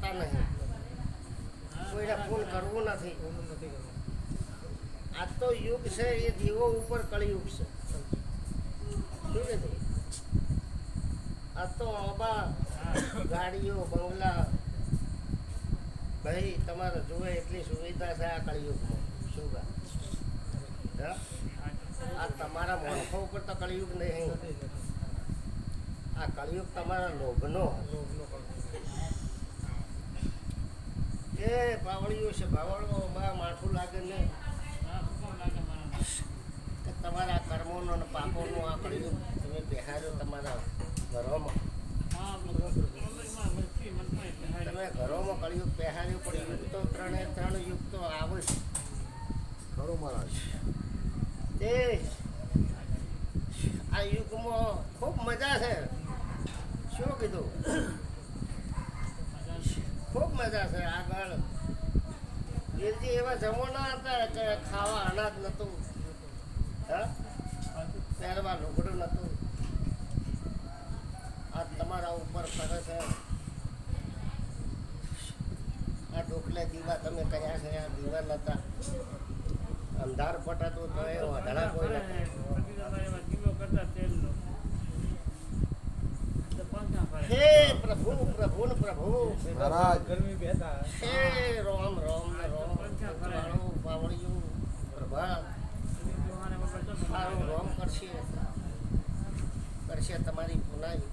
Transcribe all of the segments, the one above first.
કરતા નહીં, કોઈને ફોન કરવું નથી. આ તો યુગ છે એ દીવો ઉપર કળિયુગ છે. શું કીધું? આ તો આબા ગાડીઓ બંગલા ભાઈ તમારે જોવે એટલી સુવિધા છે આ કળિયુગમાં. શું હા, આ તમારા માણસો ઉપર તો કળિયુગ નહીં, આ કળિયુગ તમારા લોભનો. એ પાવળીઓ છે, ભાવળો માઠું લાગે ને તમારા કર્મોનો અને પાપોનો આ કળિયુગ તમે બેહાર્યો તમારા ઘરોમાં. તમે ઘરોમાં કળિયુગ પહેરાવ્યું, પણ યુગ તો ત્રણ યુગ તો આવે છે. ખરું મહારાજ. તે આ યુગમાં ખૂબ મજા છે. શું કીધું? ખૂબ મજા છે. આગળ વીરજી એવા જમવાના હતા કે ખાવા અનાજ નહોતું, હા, પહેરવા લુગડું નહોતું. આ તમારા ઉપર કરે છે. આ ડોકલે દીવા તમે કર્યા છે, આ દીવા નતા, અંધાર પટાતું તો એ વાઢણા કોઈ નતા. હે પ્રભુ પ્રભુ ને પ્રભુ મહારાજ. હે રોમ રોમ ને રોમ વાળું પાવળિયું પ્રભા સારું રોમ કરશે તમારી પુનાઈ.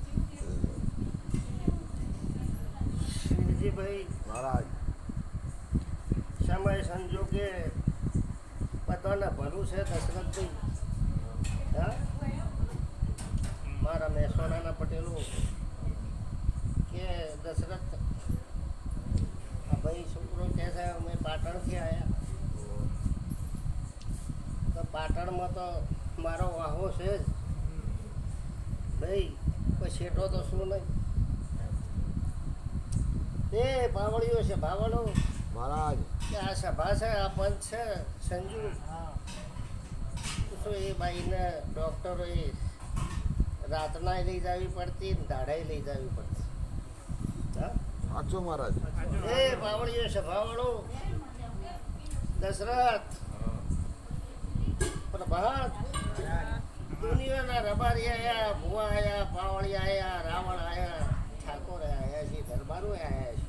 શ્રીજીભાઈ મહારાજ. સમય સંજોગે બધાને ભલું છે. દશરથભાઈ, હા, મારા મહેસાણાના પટેલો કે દશરથ આ ભાઈ છોકરો કહે છે અમે પાટણથી આવ્યા, તો પાટણમાં તો મારો વાહો છે જ ભાઈ, કોઈ શેઠો તો શું નહીં. એ બાવળીઓ છે, બાવળો મહારાજ. કે આ સભા છે, આ પંચ છે સંજુ, શું એ બાઈને ડૉક્ટરોએ રાતના લઈ જવી પડતી, દાડાએ લઈ જવી પડતી. હા, સાચો મહારાજ. એ બાવળીઓ સભાવાળો દશરથ પ્રભાત દુનિયાના રબારી આયા, ભુવા આયા, પાવળી આયા, રાવણ આયા, ઠાકોર આયા છે, દરબારો આયા છે.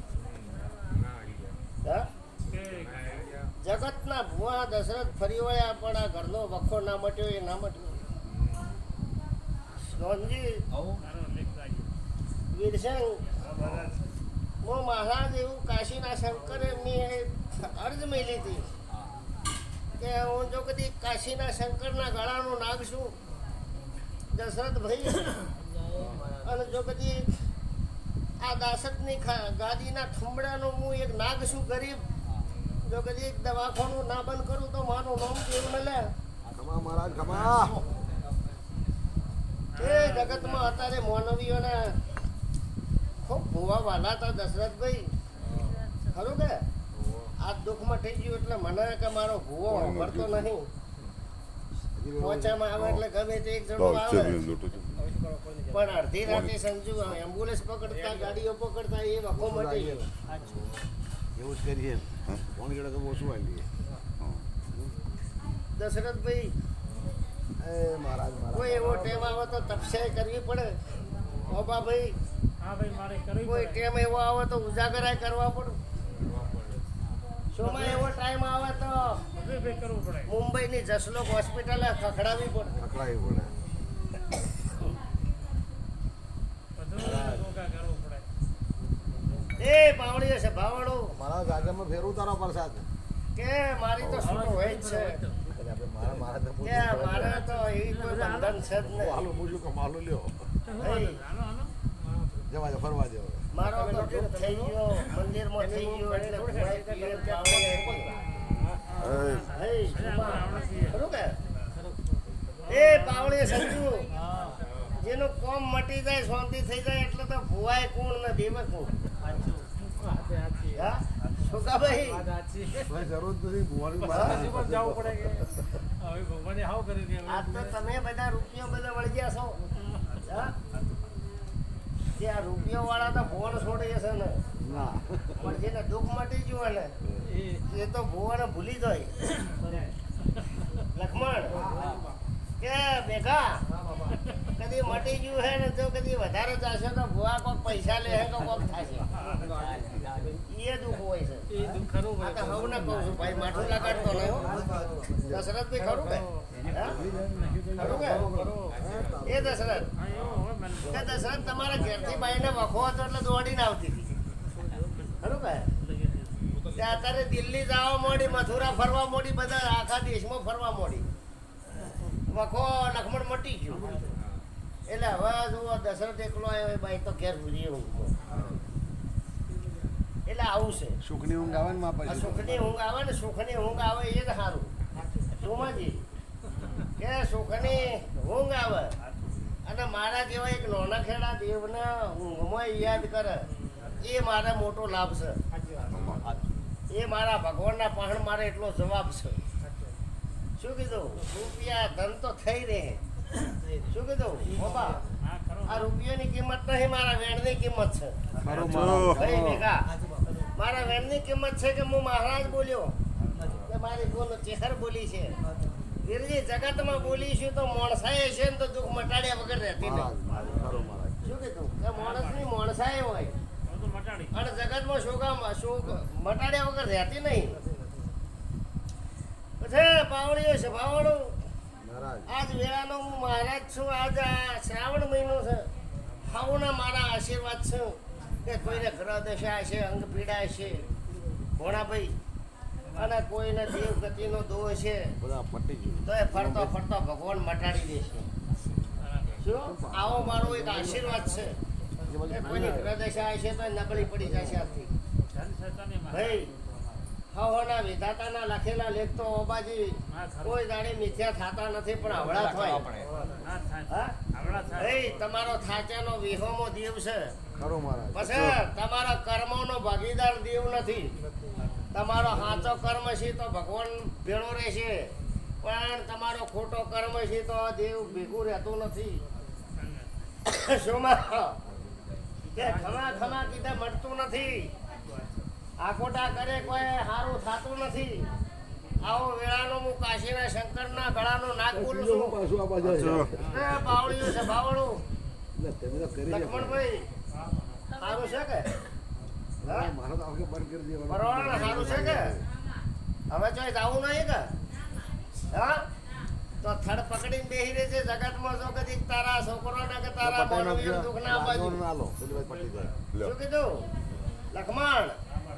હા, જગતના ભુવા દશરથ ફરી વળ્યા, પણ આ ઘરનો વખો ના મટ્યો, એ ના મટ્યો. સોનજી વીરસંગ હું મહારાજ એવું કાશીના શંકરે મેં અર્જ મેલી હતી કે હું જો કદી કાશીના શંકરના ગળાનું નાગશું દશરથ ભાઈ, અને જો કદી આ દાસતની ગાદીના ઠુંબડાનું હું એક નાગ છું ગરીબ, જો કદી એક દવાખાનું ના બંધ કરું તો મારું નામ કેવું ન લે. ખમા મહારાજ ખમા. એ જગતમાં અત્યારે માનવીઓને ખૂબ ભૂવા વાલા હતા દશરથભાઈ. ખરું કે આ દુઃખમાં થઈ ગયું એટલે મને કે મારો ભૂવો સાંભળતો નહીં. પોચામાં આવે એટલે ગમે તે એક જણો આવે, પણ અડધી રાતે સંજુ એમ્બ્યુલન્સ પકડતા, ગાડીઓ પકડતા એ વખો મટી ગયો. એવું જ કરીએ. કોણ ગેડે તો ઓછું આવીએ. દશરથભાઈ એ મહારાજ. કોઈ એવો ટેમ આવે તો તપસ્યા કરવી પડે. ઓબા ભાઈ કોઈ ટેમ એવો આવે તો ઉજાગરા કરવા પડે. શોમાં એવો ટાઈમ આવે તો મુંબઈની જસલોક હોસ્પિટલ ખખડાવી પડે. પકડાવી પડે. એ પાવડીઓ છે ભાવડો મારા ગાજામાં ફેરવું તારો પ્રસાદ કે મારી તો શું હોય જ છે કે મારે તો એવી કોઈ બંધન છે જ નહીં. હાલો મૂજું કે માલો લ્યો. જવા દે, ફરવા દે. મારો તો દુઃખ થઈ ગયો, મંદિરમાં થઈ ગયો એટલે ભુવાઈ પિયર પાવડીએ ખરું કે એ પાવડીએ સંજુ જેનું કોમ મટી જાય, શાંતિ થઈ જાય એટલે તો ભુવાય કોણ ને દેવ કોણ. હા છોકાભાઈ જરૂર નથી ભુવાની. આજ તો તમે બધા રૂપિયો બધા વળગ્યા છો. હા, જે આ રૂપિયો વાળા તો ફોન છોડી છે ને ના પણ જેને દુઃખ મટી ગયું ને એ તો ભુવાને ભૂલી જાય. લક્ષ્મણ કે બેગા કદી મટી ગયું હે ને જો કદી વધારે જશે તો ભુવા કોક પૈસા લે હે તો કોક થશે. એ દુઃખ હોય છે. આ તો હવને કહું છું ભાઈ, માથું લગાડતો નહીં હો. દશરથભાઈ ખરું કે હા? ખરું કે એ દશરથ કે દશરથ તમારા ઘેરથી બાઈને વખો હતો એટલે દોડીને આવતી હતી. ખરું કે ત્યાં અત્યારે દિલ્હી જવા મોડી, મથુરા ફરવા મોડી, બધા આખા દેશમાં ફરવા મોડી. વખો લક્ષ્મણ મટી ગયું એટલે હવે જુઓ દશરથ એકલો આવ્યો, બાઈ તો ઘેર ભૂલી ઊંઘ. એટલે આવું છે. સુખની ઊંઘ આવે ને માં આ પછી સુખની ઊંઘ આવે ને, સુખની ઊંઘ આવે એ જ સારું. સોમાજી કે સુખની ઊંઘ આવે અને મારા જેવા એક નાના ખેડા દેવને ઊંઘમાં યાદ કરે એ મારે મોટો લાભ છે. એ મારા ભગવાનના પહાણ મારે એટલો જવાબ છે. શું કીધું? રૂપિયા ધન તો થઈ રહે. શું કીધું બાબા? આ રૂપિયાની કિંમત નહીં, મારા વેણની કિંમત છે. ખરો મારા ભાઈ ભેગા મારા વેણની કિંમત છે કે હું મહારાજ બોલ્યો કે મારી બોલો ચેહર બોલી છે. વીરજી જગતમાં બોલીશું તો મોણસાએ છે ને તો દુઃખ મટાડ્યા વગર રહેતી નહીં. ખરો મારા શું કીધું કે માણસની મોણસાએ હોય અને જગતમાં શોકામાં શોક મટાડ્યા વગર રહેતી નહીં. પછી પાવડીઓ છે પાવડું. મહારાજ આજ વેળાનો હું મહારાજ છું. આજ આ શ્રાવણ મહિનો છે. હાઉના મારા આશીર્વાદ છે કે કોઈને ગ્રહ દશા હશે, અંગ પીડા હશે ભોણાભાઈ, અને કોઈને દેવ ગતિનો દોષ છે બધા પટી ગયું તો એ ફરતો ફરતો ભગવાન મટાડી દેશે. શું આવો મારો એક આશીર્વાદ છે કે કોઈની ગ્રહ દશા હશે તો એ નબળી પડી જશે આથી. ભાઈ હવના વિધાતાના લખેલા લેખ તો ઓબાજી કોઈ દાડે મિથ્યા થતા નથી, પણ હવળા થાય. હા? ભાઈ તમારો થાચાનો વિહોમો દેવ છે. ખરો મહારાજ પછી તમારા કર્મોનો ભાગીદાર દેવ નથી. તમારો સાચો કર્મ છે તો ભગવાન ભેળો રહેશે, પણ તમારો ખોટો કર્મ છે તો દેવ ભેગું રહેતું નથી. શોમાં કે ખમા ખમા કીધા મળતું નથી. આખોટા કરે કોઈ સારું થતું નથી. આવો વેળાનો હું કાશીના શંકરના ગળાનો નાક બોલું છું. પાછું આ બાજુ એ બાવળિયું છે બાવળું. તમે તો કરી લક્ષ્મણભાઈ સારું છે કે હા? મારો તો આખે બંધ કરી દેવાનો બરોબર ને? સારું છે કે હવે ચોય જવું નહીં કે હા? તો થડ પકડીને બેસી રહે છે જગતમાં. જો કદી તારા છોકરોને કે તારા મોનવીને દુઃખ ના બાજુ. આલો પેલી વાત પટી જાય શું કીધું લક્ષ્મણ?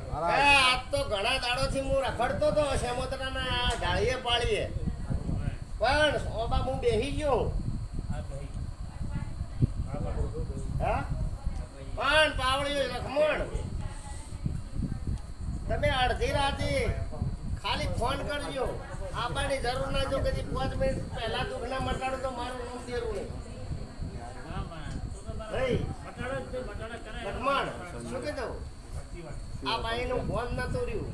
મહારાજ આજ તો ઘણા દાડોથી હું રખડતો હતો શેમોતરાના ઢાળીએ પાળીએ, પણ ઓબા હું બેસી ગયો. હા? પણ પાવળીઓ લક્ષ્મણ તમે અડધી રાતે ખાલી ફોન કરજો. આપવાની જરૂર ના. જો કદી 5 મિનિટ પહેલા દુઃખ ના મટાડું તો મારું નામ દેરું નહીં. ભાઈ લક્ષ્મણ શું કીધું? આ બાઈનું ફોન નતું રહ્યું.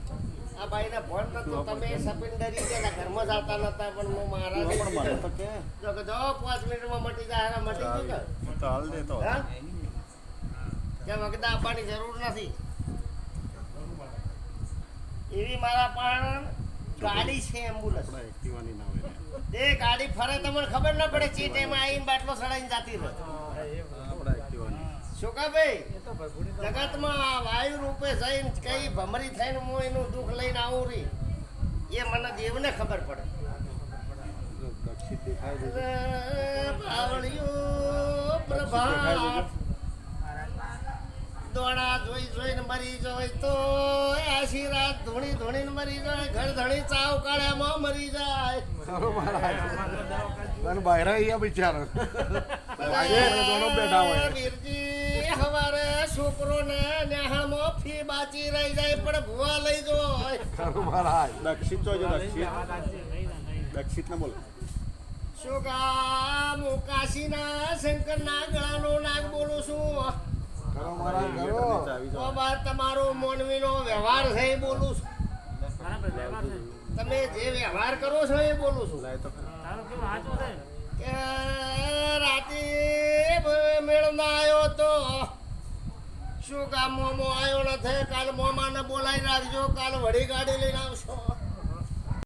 આ બાઈને ફોન નતું. તમે સપીન ડરી ગયા ઘરમાં જતા નતા, પણ હું મહારાજ જો કે જો 5 મિનિટમાં મટી જાય. મટી ગયું કે હા? કે વખતે આપવાની જરૂર નથી. એવી મારા પણ ગાડી છે એમ્બ્યુલન્સ. એ ગાડી ફરે તમને ખબર ના પડે. ચી ટાઈમે આવીને બાટલો સડાઈને જાતી રહે. શું કા ભાઈ? જગતમાં વાયુ રૂપે જઈને કઈ ભમરી થઈને હું એનું દુઃખ લઈને આવું રહી એ મને દેવને ખબર પડે. પ્રભાત દોડા જોઈ જોઈને મરી જાય તો આશી રાત ધૂણી ધૂણીને મરી જાય. ઘર ધણી ચાવ કાળ્યામાં મરી જાય. ખરો મહારાજ તને બહાર અહીંયા બિચારો બેઠા હોય વીરજી હવારે છોકરોને નેહાળમાં ફી બાચી રહી જાય પણ ભૂવા લઈ જાય. ખરો મહારાજ દક્ષિત તો જો દક્ષિત ને બોલ શું કામ હું કાશીના શંકરના ગળાનો નાગ બોલું છું. ખરો મહારાજ ખરો બાબા તમારો મોનવીનો વ્યવહાર છે એ બોલું છું. તમે જે વ્યવહાર કરો છો એ બોલું છું. કે રાતે મેળમાં આવ્યો તો શું કામ મોમો આવ્યો નથી કાલ મોમાને બોલાવી રાખજો કાલ વળી ગાડી લઈને આવશો